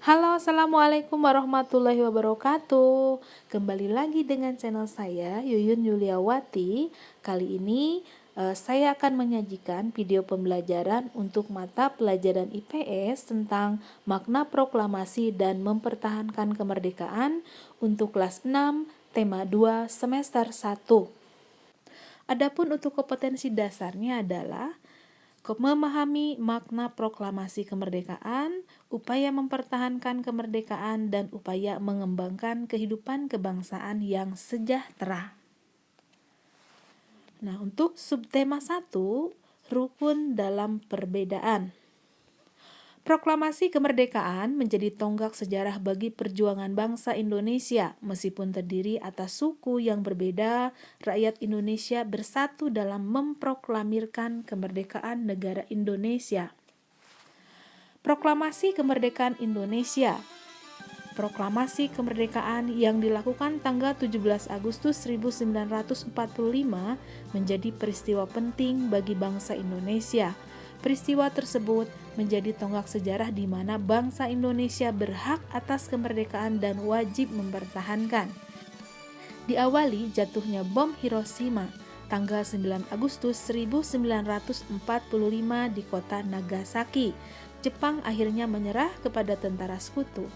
Halo, Assalamualaikum warahmatullahi wabarakatuh. Kembali lagi dengan channel saya, Yuyun Yuliawati. Kali ini saya akan menyajikan video pembelajaran untuk mata pelajaran IPS tentang makna proklamasi dan mempertahankan kemerdekaan untuk kelas 6, tema 2, semester 1. Adapun untuk kompetensi dasarnya adalah memahami makna proklamasi kemerdekaan, upaya mempertahankan kemerdekaan, dan upaya mengembangkan kehidupan kebangsaan yang sejahtera. Nah, untuk subtema 1, rukun dalam perbedaan. Proklamasi kemerdekaan menjadi tonggak sejarah bagi perjuangan bangsa Indonesia. Meskipun terdiri atas suku yang berbeda, rakyat Indonesia bersatu dalam memproklamirkan kemerdekaan negara Indonesia. Proklamasi kemerdekaan Indonesia. Proklamasi kemerdekaan yang dilakukan tanggal 17 Agustus 1945 menjadi peristiwa penting bagi bangsa Indonesia. Peristiwa tersebut menjadi tonggak sejarah di mana bangsa Indonesia berhak atas kemerdekaan dan wajib mempertahankan. Diawali jatuhnya bom Hiroshima tanggal 9 Agustus 1945 di kota Nagasaki. Jepang akhirnya menyerah kepada tentara sekutu.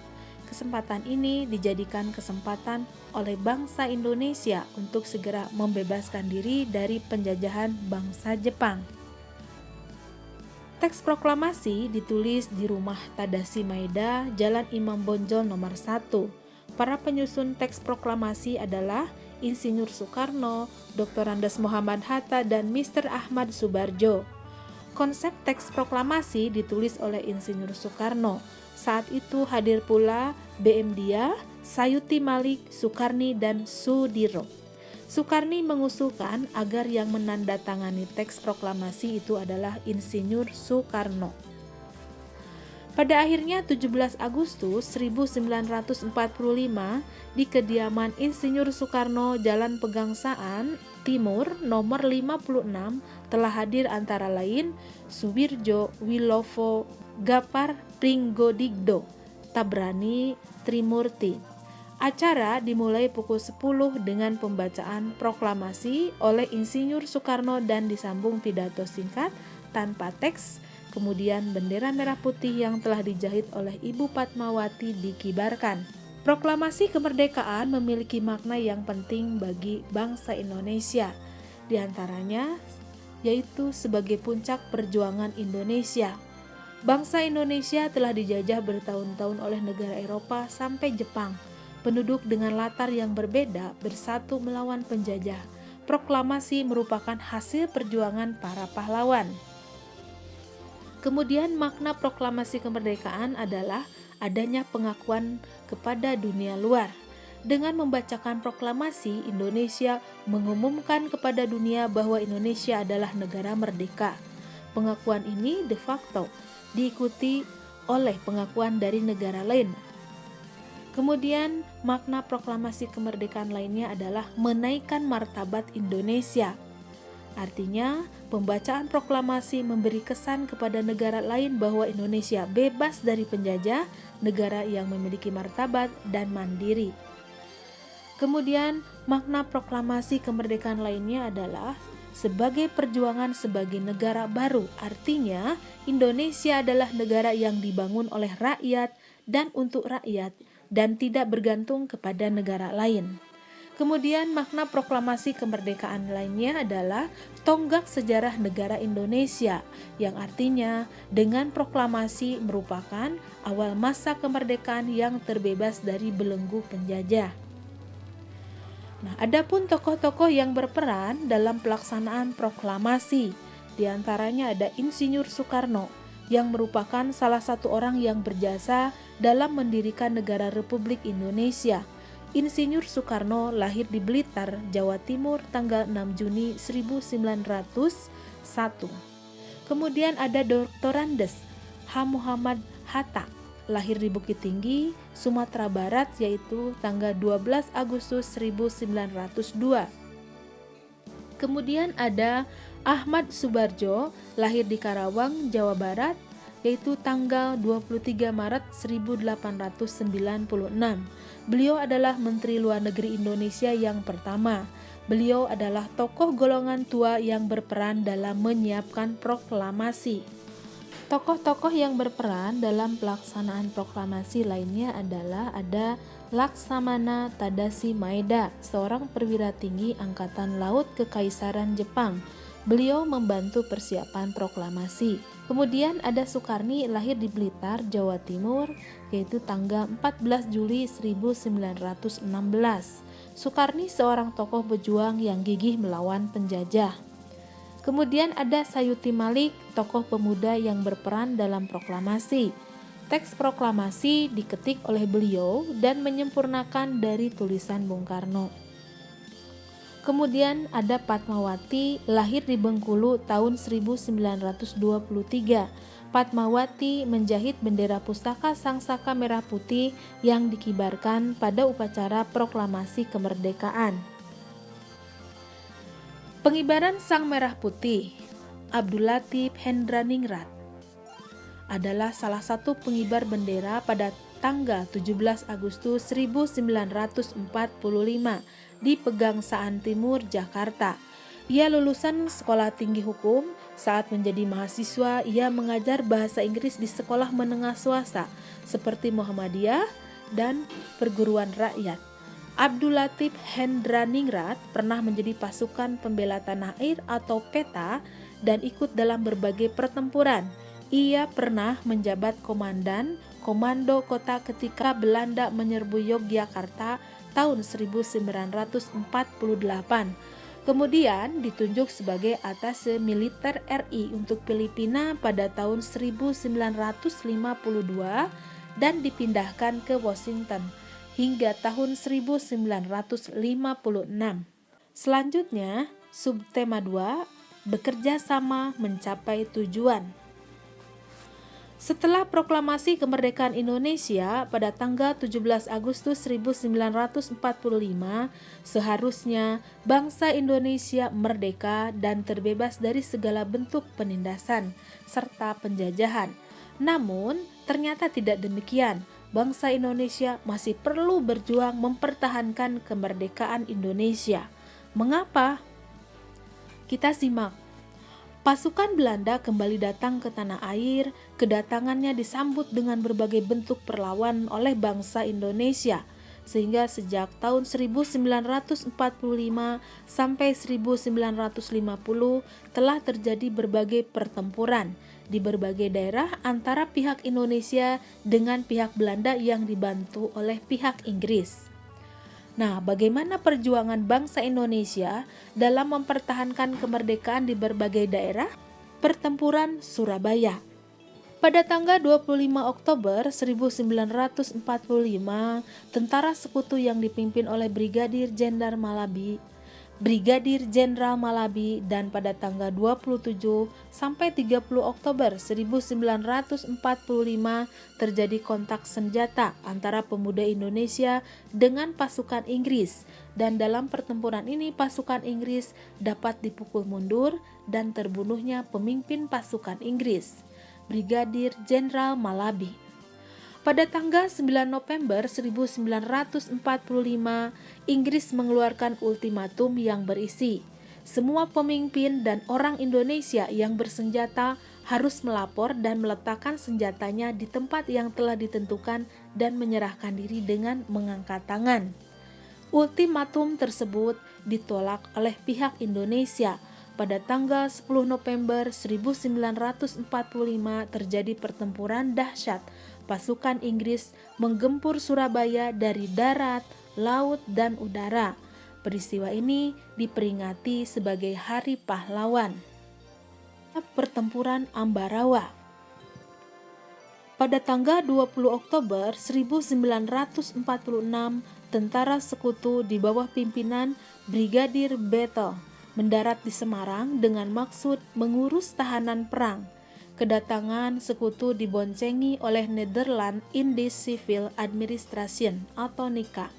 Kesempatan ini dijadikan kesempatan oleh bangsa Indonesia untuk segera membebaskan diri dari penjajahan bangsa Jepang. Teks proklamasi ditulis di rumah Tadashi Maeda, Jalan Imam Bonjol nomor 1. Para penyusun teks proklamasi adalah Insinyur Soekarno, Dr. Andes Muhammad Hatta, dan Mr. Ahmad Subarjo. Konsep teks proklamasi ditulis oleh Insinyur Soekarno. Saat itu hadir pula B.M. Dia, Sayuti Malik, Sukarni, dan Sudiro. Sukarni mengusulkan agar yang menandatangani teks proklamasi itu adalah Insinyur Soekarno. Pada akhirnya 17 Agustus 1945 di kediaman Insinyur Soekarno, Jalan Pegangsaan Timur nomor 56 telah hadir antara lain Suwirjo Wilovo, Gapar Pringgodigdo, Tabrani Trimurti. Acara dimulai pukul 10 dengan pembacaan proklamasi oleh Insinyur Soekarno dan disambung pidato singkat tanpa teks. Kemudian bendera merah putih yang telah dijahit oleh Ibu Padmawati dikibarkan. Proklamasi kemerdekaan memiliki makna yang penting bagi bangsa Indonesia. Di antaranya yaitu sebagai puncak perjuangan Indonesia. Bangsa Indonesia telah dijajah bertahun-tahun oleh negara Eropa sampai Jepang. Penduduk dengan latar yang berbeda bersatu melawan penjajah. Proklamasi merupakan hasil perjuangan para pahlawan. Kemudian makna proklamasi kemerdekaan adalah adanya pengakuan kepada dunia luar. Dengan membacakan proklamasi, Indonesia mengumumkan kepada dunia bahwa Indonesia adalah negara merdeka. Pengakuan ini de facto diikuti oleh pengakuan dari negara lain. Kemudian makna proklamasi kemerdekaan lainnya adalah menaikkan martabat Indonesia. Artinya, pembacaan proklamasi memberi kesan kepada negara lain bahwa Indonesia bebas dari penjajah, negara yang memiliki martabat dan mandiri. Kemudian, makna proklamasi kemerdekaan lainnya adalah sebagai perjuangan sebagai negara baru. Artinya, Indonesia adalah negara yang dibangun oleh rakyat dan untuk rakyat, dan tidak bergantung kepada negara lain. Kemudian makna proklamasi kemerdekaan lainnya adalah tonggak sejarah negara Indonesia, yang artinya dengan proklamasi merupakan awal masa kemerdekaan yang terbebas dari belenggu penjajah. Nah, adapun tokoh-tokoh yang berperan dalam pelaksanaan proklamasi, di antaranya ada Insinyur Soekarno, yang merupakan salah satu orang yang berjasa dalam mendirikan negara Republik Indonesia. Insinyur Soekarno lahir di Blitar, Jawa Timur tanggal 6 Juni 1901. Kemudian ada Dr. Andes H. Muhammad Hatta, lahir di Bukit Tinggi, Sumatera Barat, yaitu tanggal 12 Agustus 1902. Kemudian ada Ahmad Subarjo, lahir di Karawang, Jawa Barat, yaitu tanggal 23 Maret 1896. Beliau adalah Menteri Luar Negeri Indonesia yang pertama. Beliau adalah tokoh golongan tua yang berperan dalam menyiapkan proklamasi. Tokoh-tokoh yang berperan dalam pelaksanaan proklamasi lainnya adalah ada Laksamana Tadashi Maeda, seorang perwira tinggi Angkatan Laut Kekaisaran Jepang. Beliau membantu persiapan proklamasi. Kemudian ada Sukarni, lahir di Blitar, Jawa Timur, yaitu tanggal 14 Juli 1916. Sukarni seorang tokoh pejuang yang gigih melawan penjajah. Kemudian ada Sayuti Malik, tokoh pemuda yang berperan dalam proklamasi. Teks proklamasi diketik oleh beliau dan menyempurnakan dari tulisan Bung Karno. Kemudian ada Padmawati, lahir di Bengkulu tahun 1923. Padmawati menjahit bendera Pustaka Sang Saka Merah Putih yang dikibarkan pada upacara proklamasi kemerdekaan. Pengibaran Sang Merah Putih, Abdul Latif Hendraningrat adalah salah satu pengibar bendera pada tanggal 17 Agustus 1945 di Pegangsaan Timur, Jakarta. Ia lulusan Sekolah Tinggi Hukum. Saat menjadi mahasiswa, ia mengajar bahasa Inggris di sekolah menengah swasta seperti Muhammadiyah dan perguruan rakyat. Abdul Latif Hendraningrat pernah menjadi pasukan pembela tanah air atau PETA dan ikut dalam berbagai pertempuran. Ia pernah menjabat komandan Komando Kota ketika Belanda menyerbu Yogyakarta tahun 1948. Kemudian ditunjuk sebagai Atase Militer RI untuk Filipina pada tahun 1952 dan dipindahkan ke Washington hingga tahun 1956. Selanjutnya, subtema 2, bekerja sama mencapai tujuan. Setelah proklamasi kemerdekaan Indonesia pada tanggal 17 Agustus 1945, seharusnya bangsa Indonesia merdeka dan terbebas dari segala bentuk penindasan serta penjajahan. Namun, ternyata tidak demikian. Bangsa Indonesia masih perlu berjuang mempertahankan kemerdekaan Indonesia. Mengapa? Kita simak. Pasukan Belanda kembali datang ke tanah air. Kedatangannya disambut dengan berbagai bentuk perlawanan oleh bangsa Indonesia, sehingga sejak tahun 1945 sampai 1950 telah terjadi berbagai pertempuran di berbagai daerah antara pihak Indonesia dengan pihak Belanda yang dibantu oleh pihak Inggris. Nah, bagaimana perjuangan bangsa Indonesia dalam mempertahankan kemerdekaan di berbagai daerah? Pertempuran Surabaya. Pada tanggal 25 Oktober 1945, tentara sekutu yang dipimpin oleh Brigadir Jenderal Malabi dan pada tanggal 27 sampai 30 Oktober 1945 terjadi kontak senjata antara pemuda Indonesia dengan pasukan Inggris, dan dalam pertempuran ini pasukan Inggris dapat dipukul mundur dan terbunuhnya pemimpin pasukan Inggris, Brigadir Jenderal Malabi. Pada tanggal 9 November 1945, Inggris mengeluarkan ultimatum yang berisi, semua pemimpin dan orang Indonesia yang bersenjata harus melapor dan meletakkan senjatanya di tempat yang telah ditentukan dan menyerahkan diri dengan mengangkat tangan. Ultimatum tersebut ditolak oleh pihak Indonesia. Pada tanggal 10 November 1945 terjadi pertempuran dahsyat. Pasukan Inggris menggempur Surabaya dari darat, laut, dan udara. Peristiwa ini diperingati sebagai Hari Pahlawan. Pertempuran Ambarawa. Pada tanggal 20 Oktober 1946, tentara sekutu di bawah pimpinan Brigadir Bethel mendarat di Semarang dengan maksud mengurus tahanan perang. Kedatangan sekutu diboncengi oleh Netherlands Indies Civil Administration atau NICA.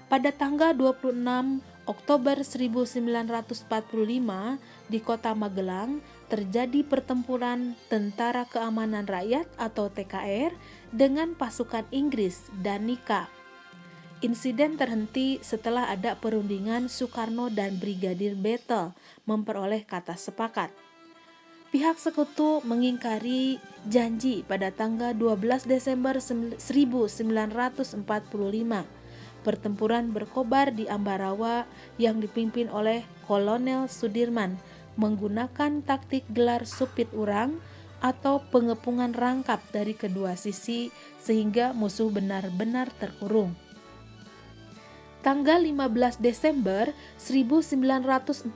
Pada tanggal 26 Oktober 1945 di kota Magelang, terjadi pertempuran Tentara Keamanan Rakyat atau TKR dengan pasukan Inggris dan nikah. Insiden terhenti setelah ada perundingan Soekarno dan Brigadir Battle memperoleh kata sepakat. Pihak sekutu mengingkari janji pada tanggal 12 Desember 1945. Pertempuran berkobar di Ambarawa yang dipimpin oleh Kolonel Sudirman menggunakan taktik gelar supit urang atau pengepungan rangkap dari kedua sisi sehingga musuh benar-benar terkurung. Tanggal 15 Desember 1945,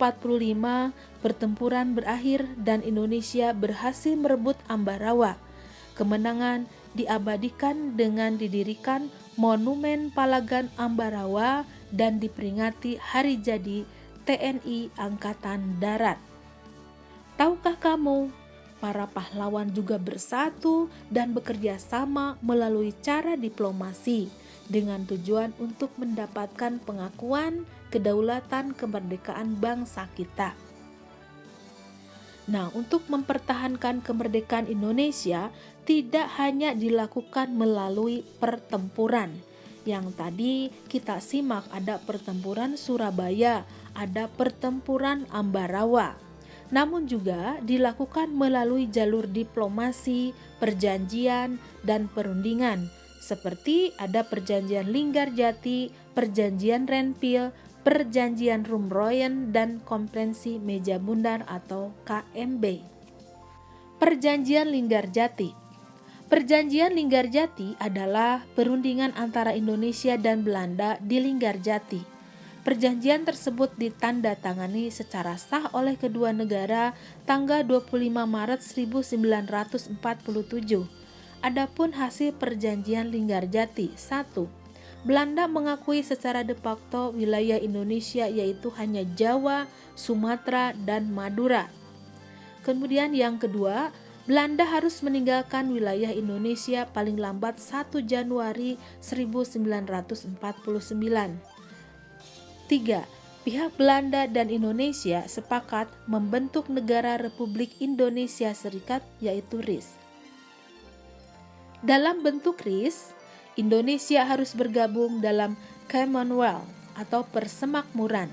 pertempuran berakhir dan Indonesia berhasil merebut Ambarawa. Kemenangan diabadikan dengan didirikan Monumen Palagan Ambarawa dan diperingati hari jadi TNI Angkatan Darat. Tahukah kamu, para pahlawan juga bersatu dan bekerja sama melalui cara diplomasi dengan tujuan untuk mendapatkan pengakuan kedaulatan kemerdekaan bangsa kita. Nah, untuk mempertahankan kemerdekaan Indonesia tidak hanya dilakukan melalui pertempuran. Yang tadi kita simak ada pertempuran Surabaya, ada pertempuran Ambarawa. Namun juga dilakukan melalui jalur diplomasi, perjanjian, dan perundingan. Seperti ada perjanjian Linggarjati, perjanjian Renville, perjanjian Rumroyen, dan konferensi Meja Bundar atau KMB. Perjanjian Linggarjati. Perjanjian Linggarjati adalah perundingan antara Indonesia dan Belanda di Linggarjati. Perjanjian tersebut ditandatangani secara sah oleh kedua negara tanggal 25 Maret 1947. Adapun hasil perjanjian Linggarjati, 1. Belanda mengakui secara de facto wilayah Indonesia yaitu hanya Jawa, Sumatera, dan Madura. Kemudian yang kedua, Belanda harus meninggalkan wilayah Indonesia paling lambat 1 Januari 1949. 3. Pihak Belanda dan Indonesia sepakat membentuk negara Republik Indonesia Serikat yaitu RIS. Dalam bentuk RIS, Indonesia harus bergabung dalam Commonwealth atau persemakmuran.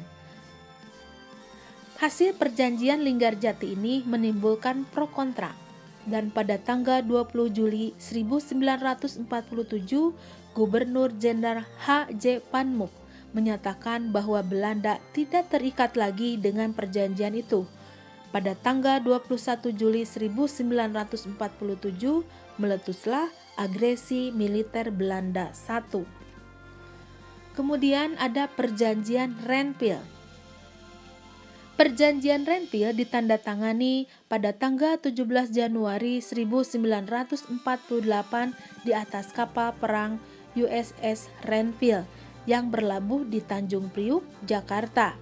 Hasil perjanjian Linggarjati ini menimbulkan pro kontra dan pada tanggal 20 Juli 1947 Gubernur Jenderal H.J. Panmuk menyatakan bahwa Belanda tidak terikat lagi dengan perjanjian itu. Pada tanggal 21 Juli 1947 meletuslah agresi militer Belanda 1. Kemudian ada perjanjian Renville. Perjanjian Renville ditandatangani pada tanggal 17 Januari 1948 di atas kapal perang USS Renville yang berlabuh di Tanjung Priuk, Jakarta.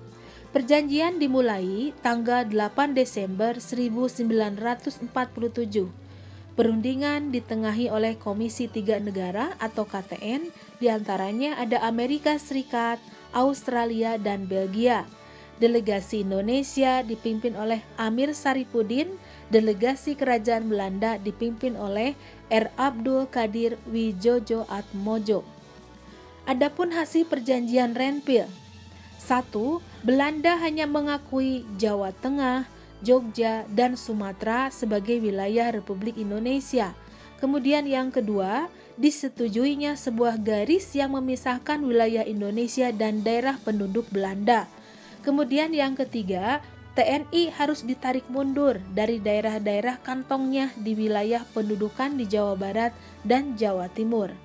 Perjanjian dimulai tanggal 8 Desember 1947. Perundingan ditengahi oleh Komisi Tiga Negara atau KTN, diantaranya ada Amerika Serikat, Australia, dan Belgia. Delegasi Indonesia dipimpin oleh Amir Saripudin, delegasi Kerajaan Belanda dipimpin oleh R. Abdul Qadir Wijojo Atmojo. Adapun hasil perjanjian Renville, 1. Belanda hanya mengakui Jawa Tengah, Jogja, dan Sumatera sebagai wilayah Republik Indonesia. Kemudian yang kedua, disetujuinya sebuah garis yang memisahkan wilayah Indonesia dan daerah penduduk Belanda. Kemudian yang ketiga, TNI harus ditarik mundur dari daerah-daerah kantongnya di wilayah pendudukan di Jawa Barat dan Jawa Timur.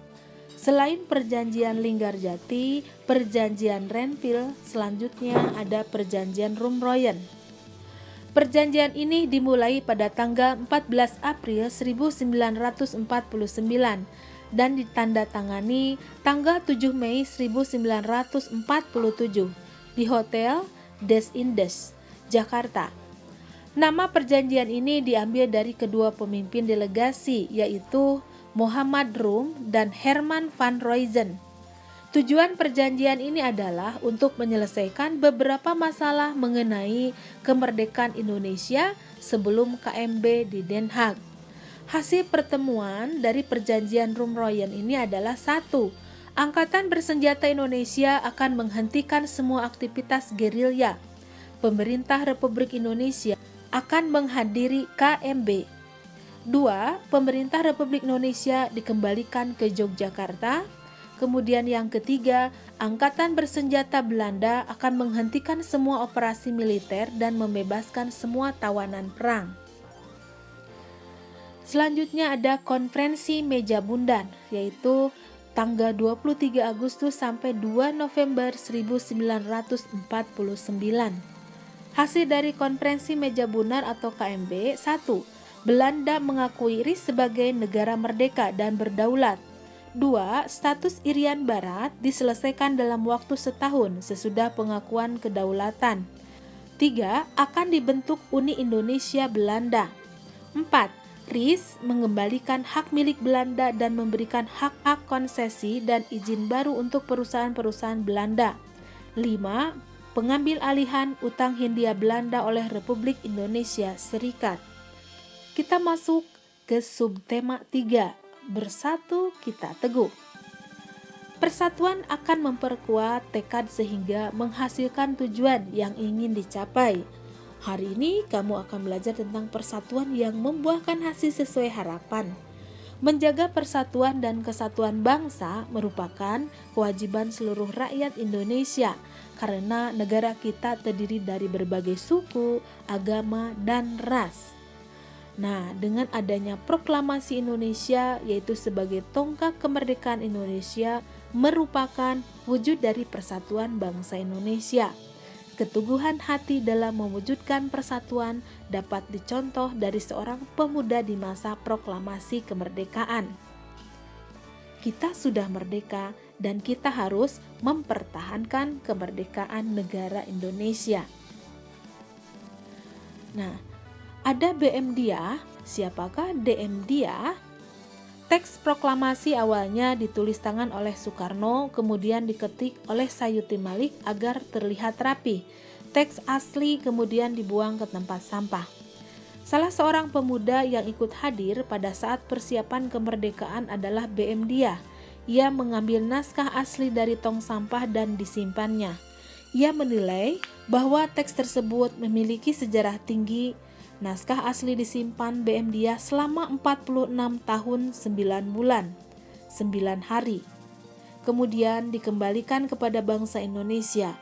Selain perjanjian Linggarjati, perjanjian Renville, selanjutnya ada perjanjian Rumroyen. Perjanjian ini dimulai pada tanggal 14 April 1949 dan ditandatangani tanggal 7 Mei 1947 di Hotel Des Indes, Jakarta. Nama perjanjian ini diambil dari kedua pemimpin delegasi yaitu Muhammad Rum dan Herman van Royzen. Tujuan perjanjian ini adalah untuk menyelesaikan beberapa masalah mengenai kemerdekaan Indonesia sebelum KMB di Den Haag. Hasil pertemuan dari perjanjian Roem-Royen ini adalah: 1. Angkatan bersenjata Indonesia akan menghentikan semua aktivitas gerilya. Pemerintah Republik Indonesia akan menghadiri KMB. 2. Pemerintah Republik Indonesia dikembalikan ke Yogyakarta. Kemudian yang ketiga, Angkatan bersenjata Belanda akan menghentikan semua operasi militer dan membebaskan semua tawanan perang. Selanjutnya ada Konferensi Meja Bundan, yaitu tanggal 23 Agustus sampai 2 November 1949. Hasil dari Konferensi Meja Bundan atau KMB: 1. Belanda mengakui RI sebagai negara merdeka dan berdaulat. 2. Status Irian Barat diselesaikan dalam waktu setahun sesudah pengakuan kedaulatan. 3. Akan dibentuk Uni Indonesia Belanda. 4. RIS mengembalikan hak milik Belanda dan memberikan hak-hak konsesi dan izin baru untuk perusahaan-perusahaan Belanda. 5. Pengambil alihan utang Hindia Belanda oleh Republik Indonesia Serikat. Kita masuk ke subtema 3. Bersatu kita teguh. Persatuan akan memperkuat tekad sehingga menghasilkan tujuan yang ingin dicapai. Hari ini kamu akan belajar tentang persatuan yang membuahkan hasil sesuai harapan. Menjaga persatuan dan kesatuan bangsa merupakan kewajiban seluruh rakyat Indonesia karena negara kita terdiri dari berbagai suku, agama, dan ras. Nah, dengan adanya proklamasi Indonesia, yaitu sebagai tonggak kemerdekaan Indonesia, merupakan wujud dari persatuan bangsa Indonesia. Keteguhan hati dalam mewujudkan persatuan dapat dicontoh dari seorang pemuda di masa proklamasi kemerdekaan. Kita sudah merdeka dan kita harus mempertahankan kemerdekaan negara Indonesia. Nah, ada BM Dia. Siapakah DM Dia? Teks proklamasi awalnya ditulis tangan oleh Soekarno, kemudian diketik oleh Sayuti Malik agar terlihat rapi. Teks asli kemudian dibuang ke tempat sampah. Salah seorang pemuda yang ikut hadir pada saat persiapan kemerdekaan adalah BM Dia. Ia mengambil naskah asli dari tong sampah dan disimpannya. Ia menilai bahwa teks tersebut memiliki sejarah tinggi. Naskah asli disimpan BM Dia selama 46 tahun 9 bulan 9 hari. Kemudian dikembalikan kepada bangsa Indonesia.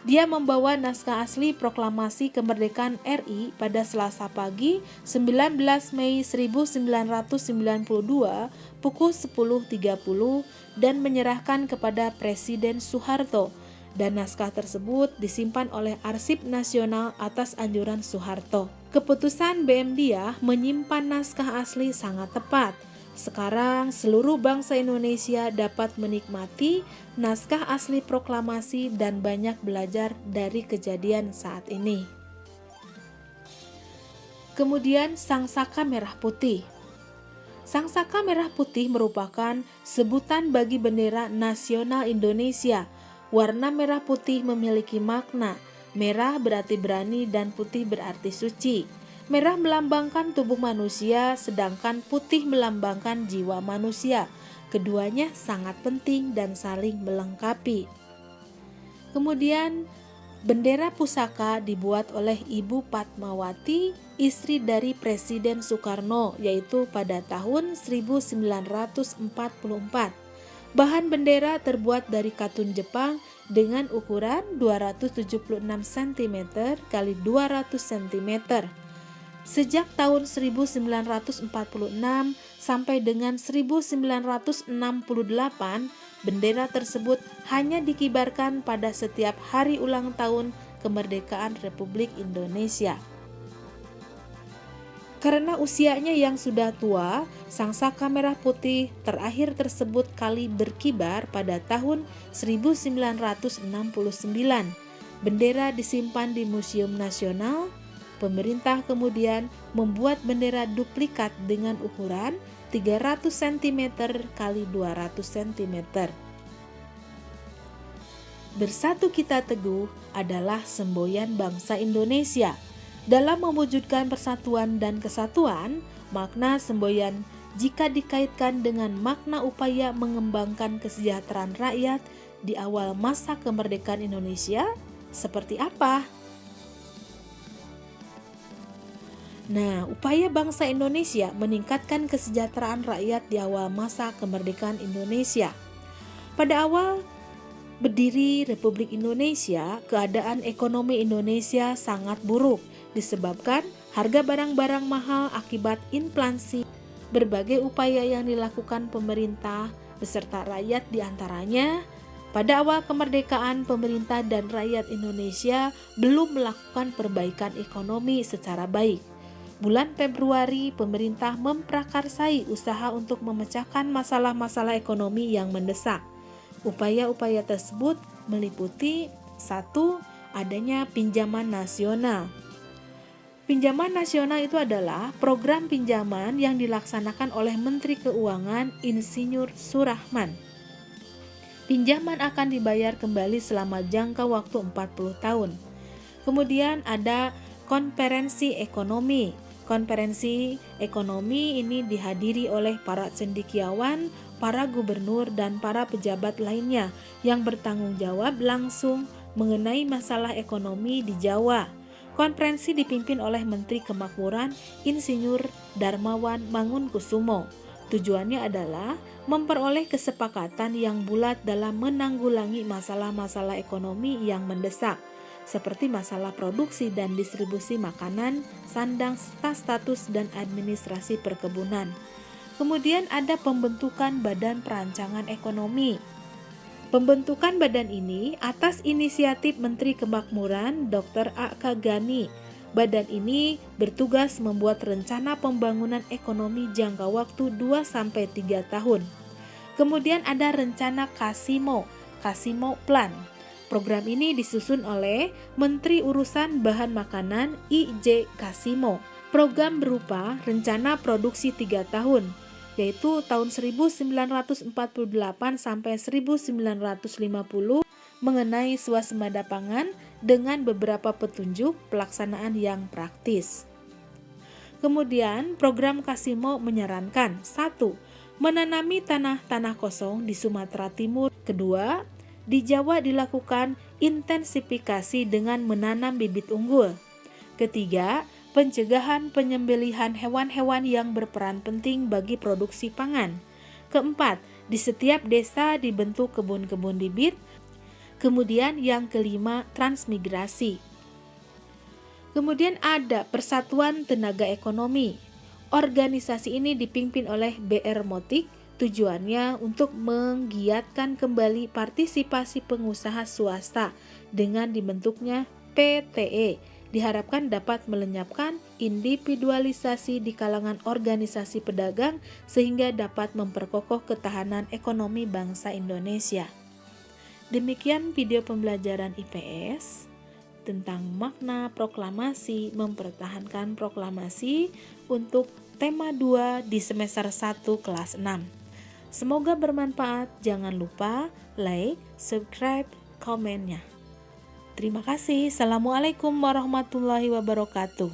Dia membawa naskah asli proklamasi kemerdekaan RI pada Selasa pagi 19 Mei 1992 pukul 10.30 dan menyerahkan kepada Presiden Soeharto. Dan naskah tersebut disimpan oleh Arsip Nasional atas anjuran Soeharto. Keputusan BM Dia menyimpan naskah asli sangat tepat. Sekarang seluruh bangsa Indonesia dapat menikmati naskah asli proklamasi dan banyak belajar dari kejadian saat ini. Kemudian Sang Saka Merah Putih. Sang Saka Merah Putih merupakan sebutan bagi bendera nasional Indonesia. Warna merah putih memiliki makna. Merah berarti berani dan putih berarti suci. Merah melambangkan tubuh manusia, sedangkan putih melambangkan jiwa manusia. Keduanya sangat penting dan saling melengkapi. Kemudian, bendera pusaka dibuat oleh Ibu Padmawati, istri dari Presiden Soekarno, yaitu pada tahun 1944. Bahan bendera terbuat dari katun Jepang dengan ukuran 276 cm x 200 cm. Sejak tahun 1946 sampai dengan 1968, bendera tersebut hanya dikibarkan pada setiap hari ulang tahun kemerdekaan Republik Indonesia. Karena usianya yang sudah tua, Sang Saka Merah Putih terakhir tersebut kali berkibar pada tahun 1969. Bendera disimpan di Museum Nasional. Pemerintah kemudian membuat bendera duplikat dengan ukuran 300 cm x 200 cm. Bersatu kita teguh adalah semboyan bangsa Indonesia. Dalam mewujudkan persatuan dan kesatuan, makna semboyan jika dikaitkan dengan makna upaya mengembangkan kesejahteraan rakyat di awal masa kemerdekaan Indonesia, seperti apa? Nah, upaya bangsa Indonesia meningkatkan kesejahteraan rakyat di awal masa kemerdekaan Indonesia. Pada awal berdiri Republik Indonesia, keadaan ekonomi Indonesia sangat buruk disebabkan harga barang-barang mahal akibat inflasi. Berbagai upaya yang dilakukan pemerintah beserta rakyat diantaranya, pada awal kemerdekaan pemerintah dan rakyat Indonesia belum melakukan perbaikan ekonomi secara baik. Bulan Februari, pemerintah memprakarsai usaha untuk memecahkan masalah-masalah ekonomi yang mendesak. Upaya-upaya tersebut meliputi 1. Adanya pinjaman nasional. Pinjaman nasional itu adalah program pinjaman yang dilaksanakan oleh Menteri Keuangan Insinyur Surahman. Pinjaman akan dibayar kembali selama jangka waktu 40 tahun. Kemudian ada konferensi ekonomi. Konferensi ekonomi ini dihadiri oleh para cendekiawan, para gubernur, dan para pejabat lainnya yang bertanggung jawab langsung mengenai masalah ekonomi di Jawa. Konferensi dipimpin oleh Menteri Kemakmuran Insinyur Darmawan Mangunkusumo. Tujuannya adalah memperoleh kesepakatan yang bulat dalam menanggulangi masalah-masalah ekonomi yang mendesak, seperti masalah produksi dan distribusi makanan, sandang, serta status dan administrasi perkebunan. Kemudian ada pembentukan Badan Perancangan Ekonomi. Pembentukan badan ini atas inisiatif Menteri Kemakmuran Dr. A.K. Ghani. Badan ini bertugas membuat rencana pembangunan ekonomi jangka waktu 2-3 tahun. Kemudian ada rencana Kasimo Plan. Program ini disusun oleh Menteri Urusan Bahan Makanan I.J. Kasimo. Program berupa rencana produksi 3 tahun, yaitu tahun 1948 sampai 1950 mengenai swasembada pangan dengan beberapa petunjuk pelaksanaan yang praktis. Kemudian program Kasimo menyarankan 1. Menanami tanah-tanah kosong di Sumatera Timur. 2. Di Jawa dilakukan intensifikasi dengan menanam bibit unggul. 3. Pencegahan penyembelihan hewan-hewan yang berperan penting bagi produksi pangan. 4. Di setiap desa dibentuk kebun-kebun bibit. Kemudian yang 5, transmigrasi. Kemudian ada Persatuan Tenaga Ekonomi. Organisasi ini dipimpin oleh B.R. Motik. Tujuannya untuk menggiatkan kembali partisipasi pengusaha swasta dengan dibentuknya PTE. Diharapkan dapat melenyapkan individualisasi di kalangan organisasi pedagang sehingga dapat memperkokoh ketahanan ekonomi bangsa Indonesia. Demikian video pembelajaran IPS tentang makna proklamasi, mempertahankan proklamasi untuk tema 2 di semester 1 kelas 6. Semoga bermanfaat. Jangan lupa like, subscribe, komennya. Terima kasih. Assalamualaikum warahmatullahi wabarakatuh.